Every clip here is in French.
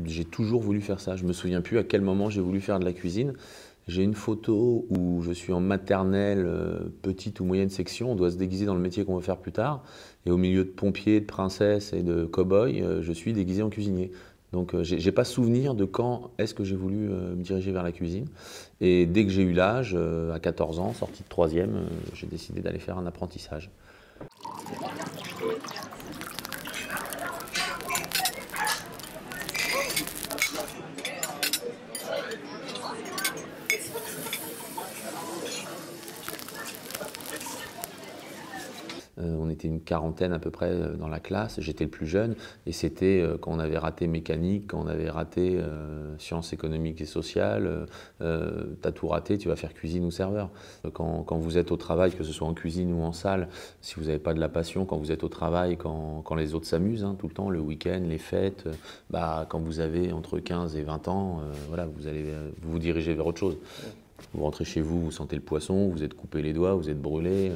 J'ai toujours voulu faire ça. Je me souviens plus à quel moment j'ai voulu faire de la cuisine. J'ai une photo où je suis en maternelle, petite ou moyenne section. On doit se déguiser dans le métier qu'on va faire plus tard. Et au milieu de pompiers, de princesses et de cow-boys, je suis déguisé en cuisinier. Donc, j'ai pas souvenir de quand est-ce que j'ai voulu me diriger vers la cuisine. Et dès que j'ai eu l'âge, à 14 ans, sorti de troisième, j'ai décidé d'aller faire un apprentissage. On était une quarantaine à peu près dans la classe, j'étais le plus jeune, et c'était quand on avait raté mécanique, quand on avait raté sciences économiques et sociales, t'as tout raté, tu vas faire cuisine ou serveur. Quand vous êtes au travail, que ce soit en cuisine ou en salle, si vous n'avez pas de la passion, quand vous êtes au travail, quand les autres s'amusent tout le temps, le week-end, les fêtes, quand vous avez entre 15 et 20 ans, voilà, vous vous dirigez vers autre chose. Vous rentrez chez vous, vous sentez le poisson, vous êtes coupé les doigts, vous êtes brûlé,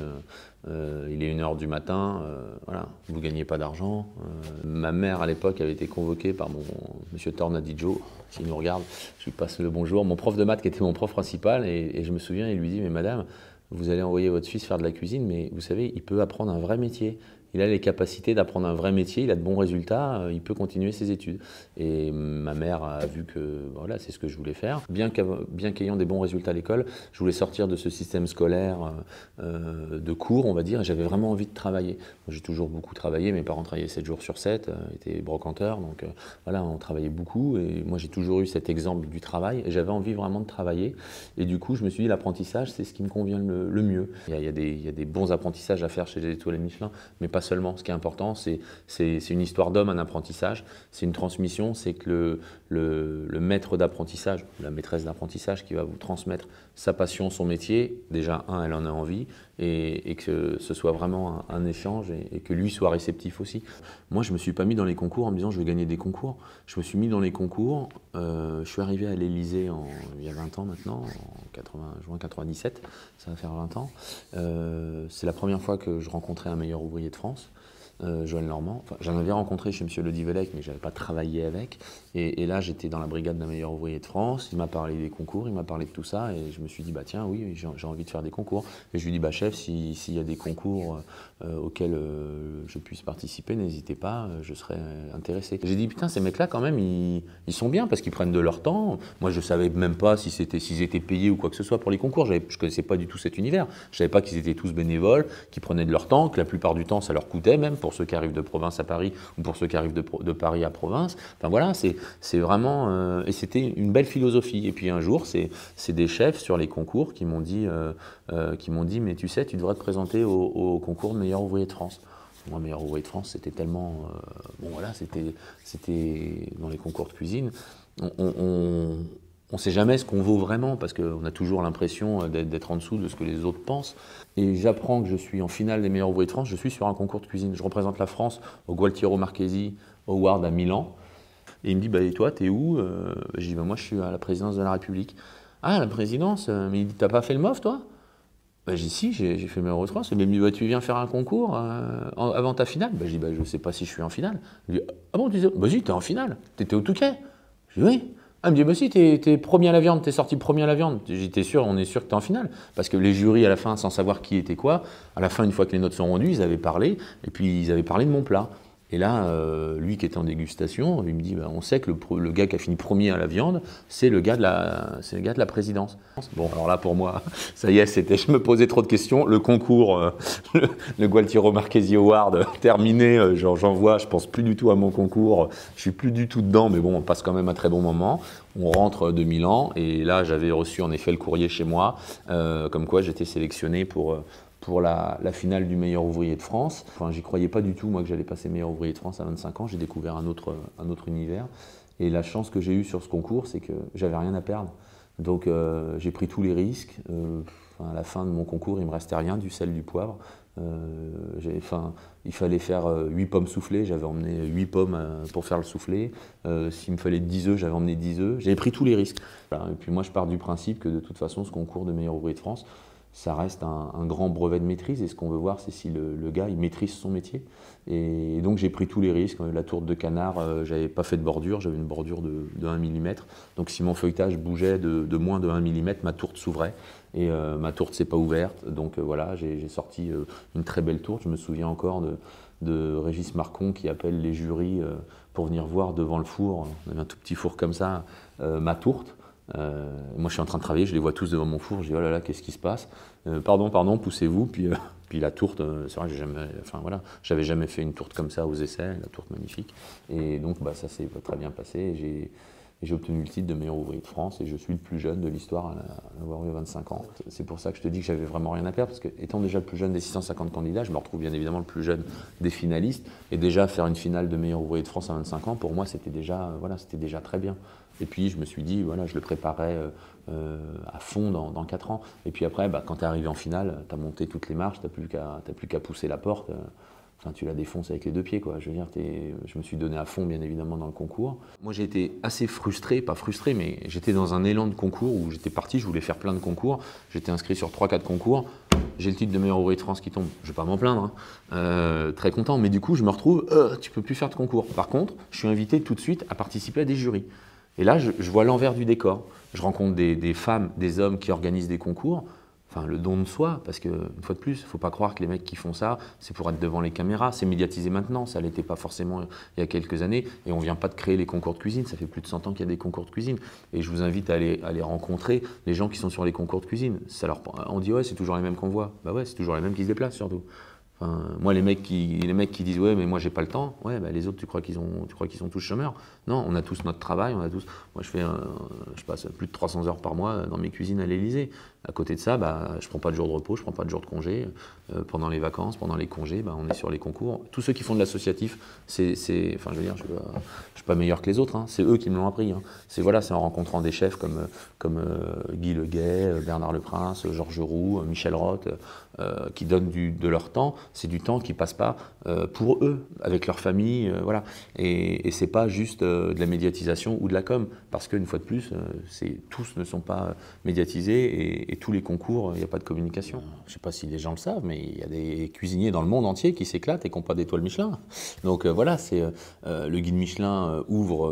il est 1 h du matin, voilà, vous ne gagnez pas d'argent. Ma mère à l'époque avait été convoquée par monsieur Tornadidjo, s'il nous regarde, je lui passe le bonjour, mon prof de maths qui était mon prof principal, et je me souviens, il lui dit, mais madame, vous allez envoyer votre fils faire de la cuisine, mais vous savez, il peut apprendre un vrai métier. Il a les capacités d'apprendre un vrai métier, il a de bons résultats, il peut continuer ses études. Et ma mère a vu que voilà, c'est ce que je voulais faire. Bien qu'ayant des bons résultats à l'école, je voulais sortir de ce système scolaire de cours, on va dire, et j'avais vraiment envie de travailler. J'ai toujours beaucoup travaillé, mes parents travaillaient 7 jours sur 7, étaient brocanteurs, donc voilà, on travaillait beaucoup. Et moi, j'ai toujours eu cet exemple du travail, et j'avais envie vraiment de travailler. Et du coup, je me suis dit, l'apprentissage, c'est ce qui me convient le mieux. Il y a des bons apprentissages à faire chez les Étoiles Michelin, mais pas seulement. Ce qui est important, c'est une histoire d'homme, un apprentissage, c'est une transmission, c'est que le maître d'apprentissage, la maîtresse d'apprentissage qui va vous transmettre sa passion, son métier, déjà, elle en a envie, et que ce soit vraiment un échange et que lui soit réceptif aussi. Moi, je ne me suis pas mis dans les concours en me disant je vais gagner des concours. Je me suis mis dans les concours, je suis arrivé à l'Élysée il y a 20 ans maintenant, en juin 97, ça va faire 20 ans. C'est la première fois que je rencontrais un meilleur ouvrier de France. Joël Normand. Enfin, j'en avais rencontré chez M. Le Divelec, mais je n'avais pas travaillé avec. Et là, j'étais dans la brigade d'un meilleur ouvrier de France. Il m'a parlé des concours, il m'a parlé de tout ça. Et je me suis dit, bah tiens, oui, j'ai envie de faire des concours. Et je lui ai dit, bah chef, s'il y a des concours auxquels je puisse participer, n'hésitez pas, je serais intéressé. J'ai dit, putain, ces mecs-là, quand même, ils sont bien parce qu'ils prennent de leur temps. Moi, je ne savais même pas s'ils étaient payés ou quoi que ce soit pour les concours. Je ne connaissais pas du tout cet univers. Je ne savais pas qu'ils étaient tous bénévoles, qu'ils prenaient de leur temps, que la plupart du temps, ça leur coûtait même pour ceux qui arrivent de province à Paris ou pour ceux qui arrivent de Paris à province. Enfin voilà, c'est vraiment... et c'était une belle philosophie. Et puis un jour, c'est des chefs sur les concours qui m'ont dit, mais tu sais, tu devrais te présenter au concours de meilleur ouvrier de France. Moi, meilleur ouvrier de France, c'était tellement... bon voilà, c'était dans les concours de cuisine. On ne sait jamais ce qu'on vaut vraiment parce qu'on a toujours l'impression d'être en dessous de ce que les autres pensent. Et j'apprends que je suis en finale des meilleurs ouvriers de France, je suis sur un concours de cuisine. Je représente la France au Gualtiero Marchesi Award à Milan. Et il me dit, bah, et toi, t'es où? Je dis, bah, moi, je suis à la présidence de la République. Ah, la présidence? Mais il dit, t'as pas fait le MOF, toi? Bah, j'ai dit, si, j'ai fait le meilleur ouvrier de France. Il me dit, bah, tu viens faire un concours avant ta finale? Bah, je dis, bah, je sais pas si je suis en finale. Il me dit, ah bon, tu dis, bah, si, t'es en finale. T'étais au Touquet? Je dis, oui. Ah, il me dit, bah si, t'es premier à la viande, t'es sorti premier à la viande. J'étais sûr, on est sûr que t'es en finale. Parce que les jurys, à la fin, sans savoir qui était quoi, à la fin, une fois que les notes sont rendues, ils avaient parlé, et puis ils avaient parlé de mon plat. Et là, lui qui était en dégustation, il me dit, bah, on sait que le gars qui a fini premier à la viande, c'est le gars de la présidence. Bon, alors là, pour moi, ça y est, je me posais trop de questions. Le concours, le Gualtiero Marchesi Award, terminé, j'en vois, je pense plus du tout à mon concours, je suis plus du tout dedans, mais bon, on passe quand même un très bon moment. On rentre de Milan, et là, j'avais reçu en effet le courrier chez moi, comme quoi j'étais sélectionné pour la finale du meilleur ouvrier de France. Enfin, j'y croyais pas du tout, moi, que j'allais passer meilleur ouvrier de France à 25 ans. J'ai découvert un autre univers. Et la chance que j'ai eue sur ce concours, c'est que j'avais rien à perdre. Donc, j'ai pris tous les risques. À la fin de mon concours, il me restait rien, du sel, du poivre. Il fallait faire 8 pommes soufflées, j'avais emmené 8 pommes pour faire le soufflé. S'il me fallait 10 œufs, j'avais emmené 10 œufs. J'avais pris tous les risques. Voilà. Et puis moi, je pars du principe que de toute façon, ce concours de meilleur ouvrier de France, ça reste un grand brevet de maîtrise. Et ce qu'on veut voir, c'est si le gars, il maîtrise son métier. Et donc j'ai pris tous les risques. La tourte de canard, j'avais pas fait de bordure, j'avais une bordure de 1 mm. Donc si mon feuilletage bougeait de moins de 1 mm, ma tourte s'ouvrait. Et ma tourte s'est pas ouverte. Donc voilà, j'ai sorti une très belle tourte. Je me souviens encore de Régis Marcon qui appelle les jurys pour venir voir devant le four, on avait un tout petit four comme ça, ma tourte. Moi je suis en train de travailler, je les vois tous devant mon four, je dis oh là là, qu'est-ce qui se passe, pardon, poussez-vous, puis la tourte, c'est vrai que j'avais jamais fait une tourte comme ça aux essais, la tourte magnifique, et donc ça s'est très bien passé, et j'ai obtenu le titre de meilleur ouvrier de France, et je suis le plus jeune de l'histoire à avoir eu 25 ans. C'est pour ça que je te dis que j'avais vraiment rien à perdre, parce que étant déjà le plus jeune des 650 candidats, je me retrouve bien évidemment le plus jeune des finalistes, et déjà faire une finale de meilleur ouvrier de France à 25 ans, pour moi c'était déjà très bien. Et puis je me suis dit, voilà, je le préparais à fond dans 4 ans. Et puis après, quand tu es arrivé en finale, tu as monté toutes les marches, tu n'as plus qu'à pousser la porte. Enfin, tu la défonces avec les 2 pieds, quoi. Je veux dire, je me suis donné à fond, bien évidemment, dans le concours. Moi, j'ai été assez frustré, pas frustré, mais j'étais dans un élan de concours où j'étais parti, je voulais faire plein de concours. J'étais inscrit sur 3-4 concours. J'ai le titre de meilleur ouvrier de France qui tombe. Je ne vais pas m'en plaindre, hein. Très content. Mais du coup, je me retrouve, tu ne peux plus faire de concours. Par contre, je suis invité tout de suite à participer à des jurys. Et là, je vois l'envers du décor. Je rencontre des femmes, des hommes qui organisent des concours. Enfin, le don de soi, parce qu'une fois de plus, il ne faut pas croire que les mecs qui font ça, c'est pour être devant les caméras, c'est médiatisé maintenant, ça ne l'était pas forcément il y a quelques années, et on ne vient pas de créer les concours de cuisine, ça fait plus de 100 ans qu'il y a des concours de cuisine, et je vous invite à aller rencontrer les gens qui sont sur les concours de cuisine. On dit ouais, c'est toujours les mêmes qu'on voit, bah ouais, c'est toujours les mêmes qui se déplacent surtout. Enfin, moi, les mecs qui disent ouais, mais moi j'ai pas le temps, ouais, les autres, tu crois qu'ils sont tous chômeurs? Non, on a tous notre travail, on a tous. Moi, je passe plus de 300 heures par mois dans mes cuisines à l'Élysée. À côté de ça, je prends pas de jours de repos, je prends pas de jours de congé. Pendant les vacances, pendant les congés, on est sur les concours. Tous ceux qui font de l'associatif, enfin, je veux dire, je suis pas meilleur que les autres, hein. C'est eux qui me l'ont appris, hein. C'est en rencontrant des chefs comme Guy Leguet, Bernard Leprince, Georges Roux, Michel Roth, qui donnent de leur temps. C'est du temps qui passe pas pour eux, avec leur famille, voilà. Et c'est pas juste de la médiatisation ou de la com, parce qu'une fois de plus, tous ne sont pas médiatisés et tous les concours, il n'y a pas de communication. Je sais pas si les gens le savent, mais il y a des cuisiniers dans le monde entier qui s'éclatent et qui n'ont pas d'étoile Michelin. Donc voilà, le guide Michelin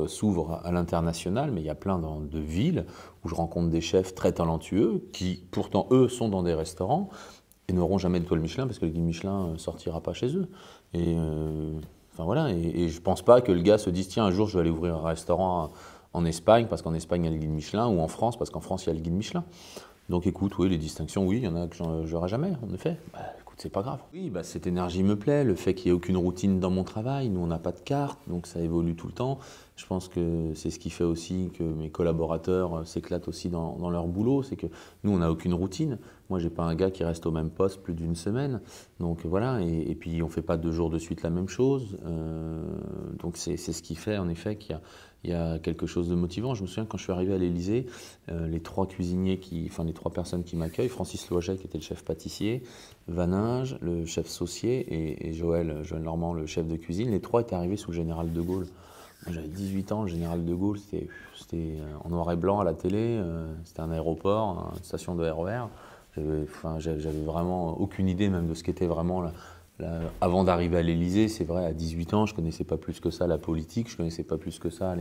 s'ouvre à l'international, mais il y a plein de villes où je rencontre des chefs très talentueux qui, pourtant, eux, sont dans des restaurants et n'auront jamais d'étoile Michelin parce que le guide Michelin ne sortira pas chez eux. Enfin voilà, et je pense pas que le gars se dise tiens, un jour je vais aller ouvrir un restaurant en Espagne parce qu'en Espagne il y a le guide Michelin, ou en France parce qu'en France il y a le guide Michelin. Donc écoute, oui, les distinctions, oui, il y en a que j'aurai jamais, en effet. Écoute, c'est pas grave. Oui, cette énergie me plaît, le fait qu'il n'y ait aucune routine dans mon travail. Nous, on n'a pas de carte, donc ça évolue tout le temps. Je pense que c'est ce qui fait aussi que mes collaborateurs s'éclatent aussi dans leur boulot, c'est que nous, on n'a aucune routine. Moi, j'ai pas un gars qui reste au même poste plus d'une semaine. Donc voilà, et puis on fait pas 2 jours de suite la même chose. Donc c'est ce qui fait, en effet, qu'il y a quelque chose de motivant. Je me souviens quand je suis arrivé à l'Élysée, les 3 les 3 personnes qui m'accueillent, Francis Loget qui était le chef pâtissier, Vaninge, le chef saucier, et Joël Normand, le chef de cuisine, les 3 étaient arrivés sous le général de Gaulle. J'avais 18 ans, le général de Gaulle, c'était en noir et blanc à la télé, c'était un aéroport, une station de RER. J'avais vraiment aucune idée même de ce qu'était vraiment avant d'arriver à l'Élysée. C'est vrai, à 18 ans, je ne connaissais pas plus que ça la politique, je ne connaissais pas plus que ça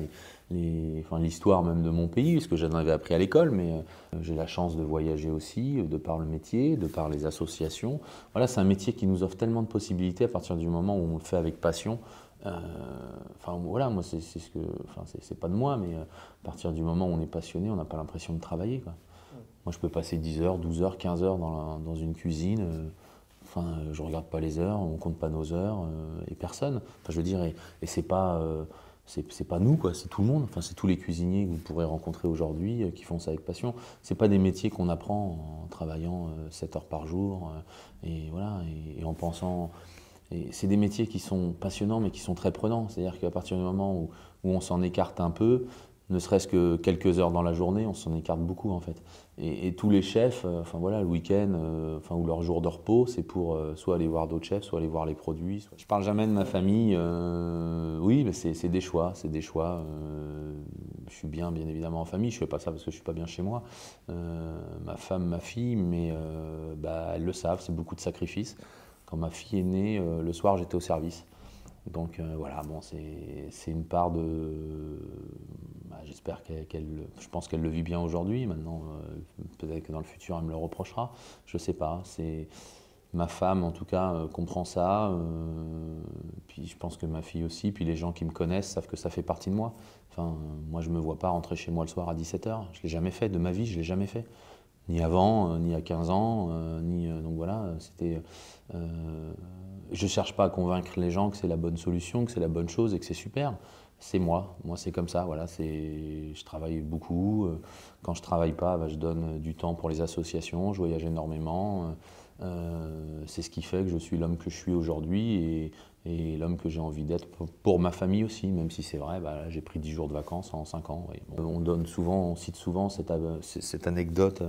l'histoire même de mon pays, parce que j'en avais appris à l'école, mais j'ai la chance de voyager aussi, de par le métier, de par les associations. Voilà, c'est un métier qui nous offre tellement de possibilités à partir du moment où on le fait avec passion. Voilà, moi c'est pas de moi, mais à partir du moment où on est passionné, on n'a pas l'impression de travailler, quoi. Moi je peux passer 10 heures, 12 heures, 15 heures dans une cuisine, je regarde pas les heures, on compte pas nos heures, et personne. Enfin, je veux dire, et c'est pas nous, quoi, c'est tout le monde, c'est tous les cuisiniers que vous pourrez rencontrer aujourd'hui qui font ça avec passion. C'est pas des métiers qu'on apprend en travaillant 7 heures par jour, et voilà, et en pensant. Et c'est des métiers qui sont passionnants mais qui sont très prenants. C'est-à-dire qu'à partir du moment où on s'en écarte un peu, ne serait-ce que quelques heures dans la journée, on s'en écarte beaucoup en fait. Et tous les chefs, le week-end ou leur jour de repos, c'est pour soit aller voir d'autres chefs, soit aller voir les produits. Je parle jamais de ma famille. Oui, mais c'est des choix, je suis bien évidemment en famille, je fais pas ça parce que je suis pas bien chez moi. Ma femme, ma fille, mais elles le savent, c'est beaucoup de sacrifices. Quand ma fille est née, le soir j'étais au service. Donc voilà, bon, c'est une part de... j'espère je pense qu'elle le vit bien aujourd'hui. Maintenant, peut-être que dans le futur, elle me le reprochera. Je sais pas. Ma femme, en tout cas, comprend ça. Puis je pense que ma fille aussi. Puis les gens qui me connaissent savent que ça fait partie de moi. Enfin, moi, je me vois pas rentrer chez moi le soir à 17h. Je l'ai jamais fait de ma vie. Je l'ai jamais fait. Ni avant, ni à 15 ans, donc voilà, je cherche pas à convaincre les gens que c'est la bonne solution, que c'est la bonne chose et que c'est super. C'est moi, c'est comme ça, voilà, je travaille beaucoup. Quand je travaille pas, je donne du temps pour les associations, je voyage énormément. C'est ce qui fait que je suis l'homme que je suis aujourd'hui et l'homme que j'ai envie d'être pour ma famille aussi, même si c'est vrai, là, j'ai pris 10 jours de vacances en 5 ans. Oui. On cite souvent cette anecdote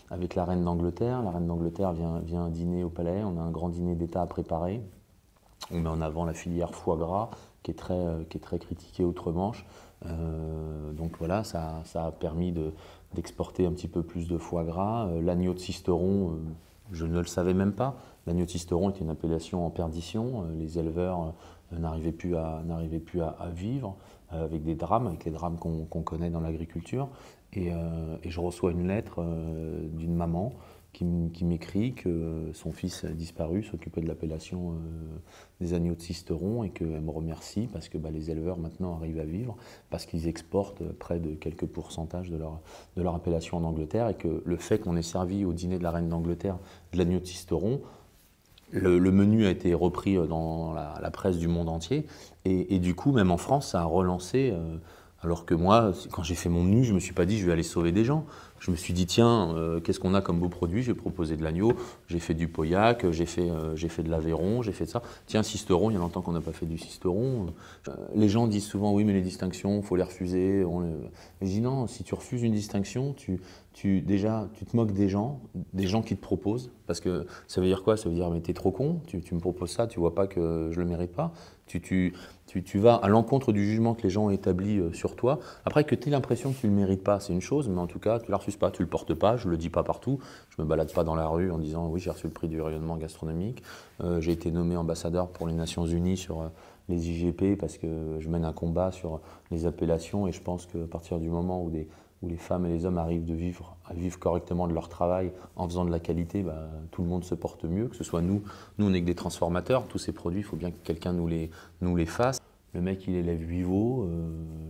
avec la reine d'Angleterre. La reine d'Angleterre vient dîner au palais, on a un grand dîner d'État à préparer. On met en avant la filière foie gras qui est très critiquée outre-Manche. Donc voilà, ça a permis d'exporter un petit peu plus de foie gras. L'agneau de Sisteron, je ne le savais même pas. L'agneau de Sisteron était une appellation en perdition. Les éleveurs n'arrivaient plus à vivre avec les drames qu'on connaît dans l'agriculture. Et je reçois une lettre d'une maman qui m'écrit que son fils a disparu, s'occupait de l'appellation des agneaux de Sisteron et qu'elle me remercie parce que les éleveurs maintenant arrivent à vivre, parce qu'ils exportent près de quelques pourcentages de leur appellation en Angleterre et que le fait qu'on ait servi au dîner de la reine d'Angleterre de l'agneau de Sisteron, le menu a été repris dans la presse du monde entier et du coup, même en France, ça a relancé. Alors que moi, quand j'ai fait mon menu, je ne me suis pas dit je vais aller sauver des gens. Je me suis dit tiens, qu'est-ce qu'on a comme beau produit? J'ai proposé de l'agneau, j'ai fait du Pauillac, j'ai fait de l'Aveyron, j'ai fait ça. Tiens, Sisteron, il y a longtemps qu'on n'a pas fait du Sisteron. Les gens disent souvent oui mais les distinctions, il faut les refuser. Je dis non, si tu refuses une distinction, déjà, tu te moques des gens qui te proposent. Parce que ça veut dire quoi? Ça veut dire mais t'es trop con, tu me proposes ça, tu vois pas que je le mérite pas. Tu vas à l'encontre du jugement que les gens ont établi sur toi. Après, que tu aies l'impression que tu ne le mérites pas, c'est une chose, mais en tout cas, tu ne la refuses pas, tu ne le portes pas, je ne le dis pas partout. Je ne me balade pas dans la rue en disant oui, j'ai reçu le prix du rayonnement gastronomique. J'ai été nommé ambassadeur pour les Nations Unies sur les IGP parce que je mène un combat sur les appellations et je pense qu'à partir du moment où les femmes et les hommes arrivent à vivre correctement de leur travail en faisant de la qualité, tout le monde se porte mieux, que ce soit nous on n'est que des transformateurs, tous ces produits, il faut bien que quelqu'un nous les fasse. Le mec il élève 8 veaux,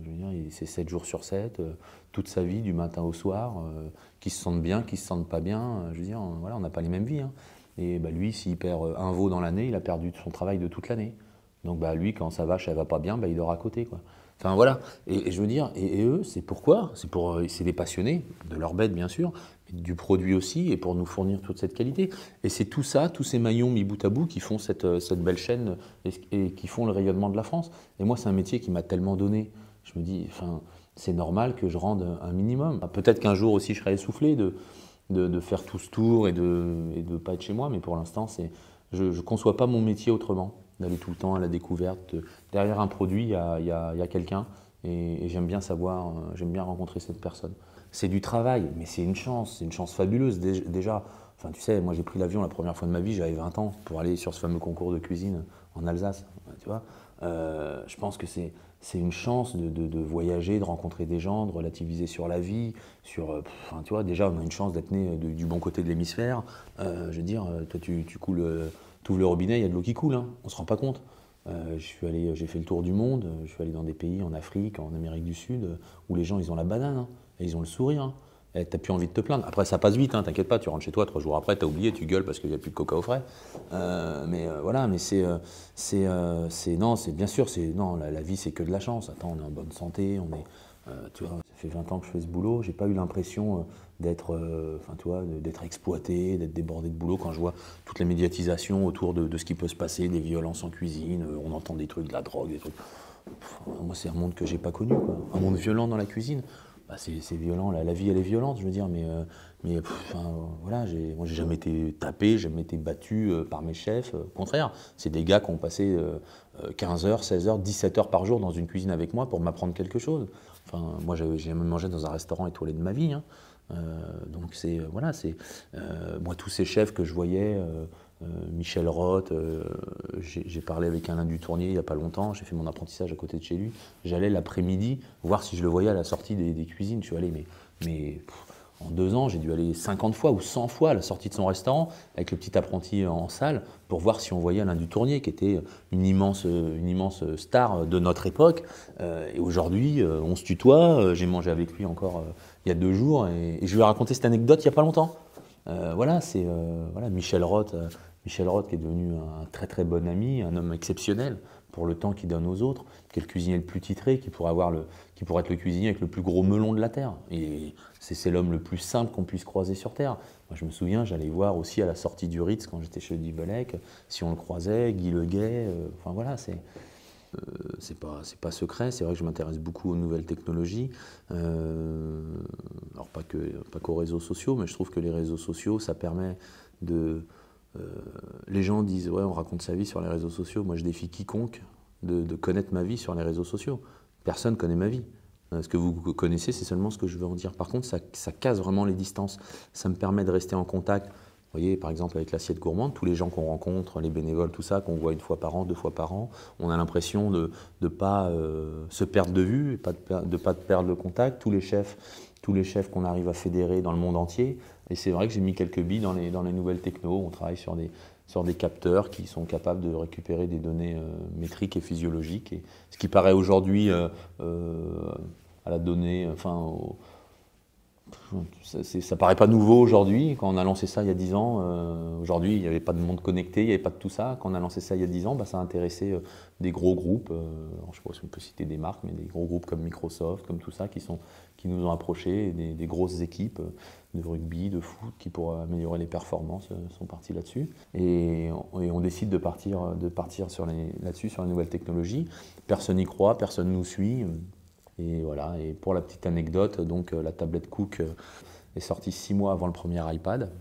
je veux dire, c'est 7 jours sur 7, toute sa vie, du matin au soir, qui se sentent bien, qui se sentent pas bien, je veux dire, voilà, on n'a pas les mêmes vies. Hein. Et lui, s'il perd un veau dans l'année, il a perdu son travail de toute l'année. Donc lui, quand sa vache elle va pas bien, il dort à côté, quoi. Enfin voilà, et je veux dire, et eux, c'est pourquoi? C'est des passionnés, de leur bête bien sûr, mais du produit aussi, et pour nous fournir toute cette qualité. Et c'est tout ça, tous ces maillons mis bout à bout qui font cette belle chaîne et qui font le rayonnement de la France. Et moi, c'est un métier qui m'a tellement donné. Je me dis, c'est normal que je rende un minimum. Peut-être qu'un jour aussi, je serai essoufflé de faire tout ce tour et de pas être chez moi, mais pour l'instant, je ne conçois pas mon métier autrement, d'aller tout le temps à la découverte. Derrière un produit, il y a quelqu'un et j'aime bien savoir, j'aime bien rencontrer cette personne. C'est du travail, mais c'est une chance fabuleuse déjà. Enfin, tu sais, moi j'ai pris l'avion la première fois de ma vie, j'avais 20 ans, pour aller sur ce fameux concours de cuisine en Alsace, tu vois. Je pense que c'est une chance de voyager, de rencontrer des gens, de relativiser sur la vie, tu vois, déjà on a une chance d'être né du bon côté de l'hémisphère. Je veux dire, toi tu ouvres le robinet, il y a de l'eau qui coule, hein, on ne se rend pas compte. J'ai fait le tour du monde, je suis allé dans des pays en Afrique, en Amérique du Sud, où les gens ils ont la banane, hein, et ils ont le sourire. Hein. T'as plus envie de te plaindre. Après, ça passe vite, hein, t'inquiète pas, tu rentres chez toi, 3 jours après, t'as oublié, tu gueules parce qu'il n'y a plus de coca au frais. Voilà, mais non, c'est bien sûr, non, la vie, c'est que de la chance. Attends, on est en bonne santé, tu vois, ça fait 20 ans que je fais ce boulot, j'ai pas eu l'impression d'être exploité, d'être débordé de boulot quand je vois toute la médiatisation autour de ce qui peut se passer, des violences en cuisine, on entend des trucs, de la drogue, des trucs. Moi, c'est un monde que j'ai pas connu, quoi. Un monde violent dans la cuisine. C'est violent, la vie elle est violente, je veux dire, voilà, moi j'ai jamais été tapé, j'ai jamais été battu par mes chefs, au contraire, c'est des gars qui ont passé 15 heures, 16 heures, 17 heures par jour dans une cuisine avec moi pour m'apprendre quelque chose. Enfin, moi, j'ai jamais mangé dans un restaurant étoilé de ma vie, hein. Donc voilà, moi tous ces chefs que je voyais, Michel Roth, j'ai parlé avec Alain Dutournier il n'y a pas longtemps, j'ai fait mon apprentissage à côté de chez lui. J'allais l'après-midi voir si je le voyais à la sortie des cuisines. Je suis allé, en 2 ans, j'ai dû aller 50 fois ou 100 fois à la sortie de son restaurant avec le petit apprenti en salle pour voir si on voyait Alain Dutournier, qui était une immense star de notre époque. Et aujourd'hui, on se tutoie. J'ai mangé avec lui encore il y a 2 jours et je lui ai raconté cette anecdote il n'y a pas longtemps. Voilà, Michel Roth. Michel Roth qui est devenu un très très bon ami, un homme exceptionnel pour le temps qu'il donne aux autres, qui est le cuisinier le plus titré, qui pourrait être le cuisinier avec le plus gros melon de la Terre. Et c'est l'homme le plus simple qu'on puisse croiser sur Terre. Moi je me souviens, j'allais voir aussi à la sortie du Ritz quand j'étais chez Dibelec, si on le croisait, Guy Leguet, enfin voilà, c'est pas secret, c'est vrai que je m'intéresse beaucoup aux nouvelles technologies. Alors pas qu'aux réseaux sociaux, mais je trouve que les réseaux sociaux, ça permet de... les gens disent, ouais, on raconte sa vie sur les réseaux sociaux. Moi, je défie quiconque de connaître ma vie sur les réseaux sociaux. Personne ne connaît ma vie. Ce que vous connaissez, c'est seulement ce que je veux en dire. Par contre, ça casse vraiment les distances. Ça me permet de rester en contact. Vous voyez, par exemple, avec l'assiette gourmande, tous les gens qu'on rencontre, les bénévoles, tout ça, qu'on voit 1 fois par an, 2 fois par an, on a l'impression de ne pas se perdre de vue, de ne pas perdre le contact. Tous les chefs qu'on arrive à fédérer dans le monde entier. Et c'est vrai que j'ai mis quelques billes dans les nouvelles technos. On travaille sur des capteurs qui sont capables de récupérer des données métriques et physiologiques. Et ce qui paraît aujourd'hui à la donnée, enfin, ça paraît pas nouveau aujourd'hui. Quand on a lancé ça il y a 10 ans, aujourd'hui il n'y avait pas de monde connecté, il n'y avait pas de tout ça. Quand on a lancé ça il y a 10 ans, ça a intéressé des gros groupes, je ne sais pas si on peut citer des marques, mais des gros groupes comme Microsoft, comme tout ça, qui nous ont approchés, des grosses équipes de rugby, de foot, qui pour améliorer les performances sont partis là-dessus. Et on décide de partir là-dessus, sur les nouvelles technologies. Personne n'y croit, personne nous suit. Et voilà, et pour la petite anecdote, donc la tablette Cook est sortie 6 mois avant le premier iPad.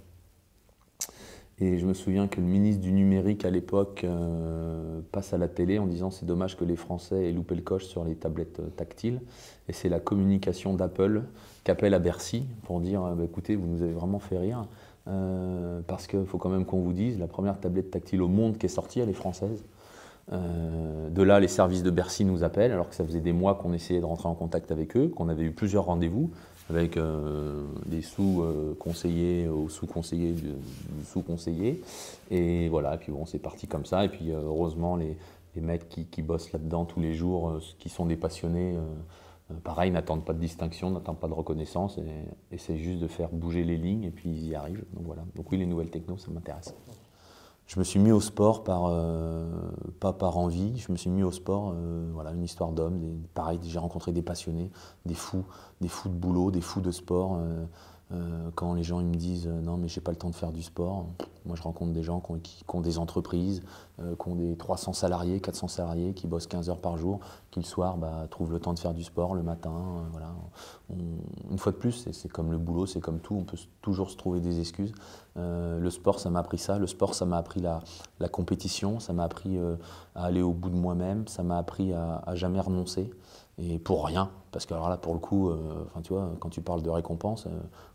Et je me souviens que le ministre du numérique à l'époque passe à la télé en disant c'est dommage que les Français aient loupé le coche sur les tablettes tactiles. Et c'est la communication d'Apple qui appelle à Bercy pour dire écoutez, vous nous avez vraiment fait rire. Parce qu'il faut quand même qu'on vous dise, la première tablette tactile au monde qui est sortie, elle est française. De là, les services de Bercy nous appellent, alors que ça faisait des mois qu'on essayait de rentrer en contact avec eux, qu'on avait eu plusieurs rendez-vous avec des sous-conseillers aux sous-conseillers du sous-conseiller. Et voilà, et puis bon, c'est parti comme ça. Et puis heureusement, les mecs qui bossent là-dedans tous les jours, qui sont des passionnés, pareil, n'attendent pas de distinction, n'attendent pas de reconnaissance, et c'est juste de faire bouger les lignes, et puis ils y arrivent. Donc voilà. Donc oui, les nouvelles technos, ça m'intéresse. Je me suis mis au sport pas par envie, je me suis mis au sport, voilà, une histoire d'homme, pareil, j'ai rencontré des passionnés, des fous de boulot, des fous de sport. Quand les gens ils me disent non mais j'ai pas le temps de faire du sport, moi je rencontre des gens qui ont des entreprises, qui ont des 300 salariés, 400 salariés, qui bossent 15 heures par jour, qui le soir trouvent le temps de faire du sport le matin. Voilà. Une fois de plus, c'est comme le boulot, c'est comme tout, on peut toujours se trouver des excuses. Le sport ça m'a appris ça, le sport ça m'a appris la compétition, ça m'a appris à aller au bout de moi-même, ça m'a appris à jamais renoncer. Et pour rien, parce que alors là, pour le coup, enfin, tu vois, quand tu parles de récompense,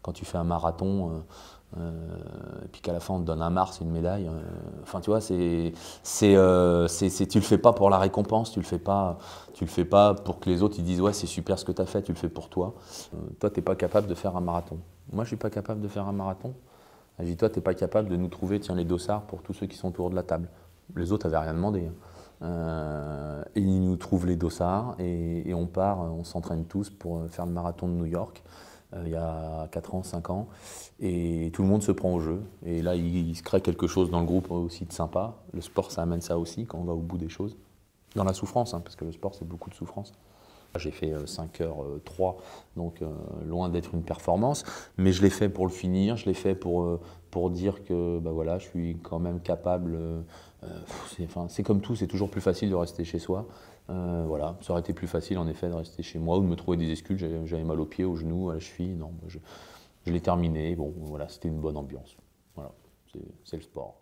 quand tu fais un marathon, et puis qu'à la fin on te donne un Mars, une médaille, enfin tu vois, tu le fais pas pour la récompense, tu le fais pas pour que les autres ils disent ouais c'est super ce que tu as fait, tu le fais pour toi. Toi t'es pas capable de faire un marathon. Moi je suis pas capable de faire un marathon. Je dis toi t'es pas capable de nous trouver tiens les dossards pour tous ceux qui sont autour de la table. Les autres avaient rien demandé. Et ils nous trouvent les dossards et on part, on s'entraîne tous pour faire le marathon de New York il y a 4 ans, 5 ans et tout le monde se prend au jeu et là il se crée quelque chose dans le groupe aussi de sympa. Le sport ça amène ça aussi quand on va au bout des choses, dans la souffrance hein, parce que le sport c'est beaucoup de souffrance. J'ai fait 5h03, donc loin d'être une performance, mais je l'ai fait pour le finir, je l'ai fait pour dire que bah voilà, je suis quand même capable, c'est comme tout, c'est toujours plus facile de rester chez soi. Voilà, ça aurait été plus facile en effet de rester chez moi ou de me trouver des excuses, j'avais mal aux pieds, aux genoux, à la cheville, non, je l'ai terminé, bon voilà, c'était une bonne ambiance, voilà, c'est le sport.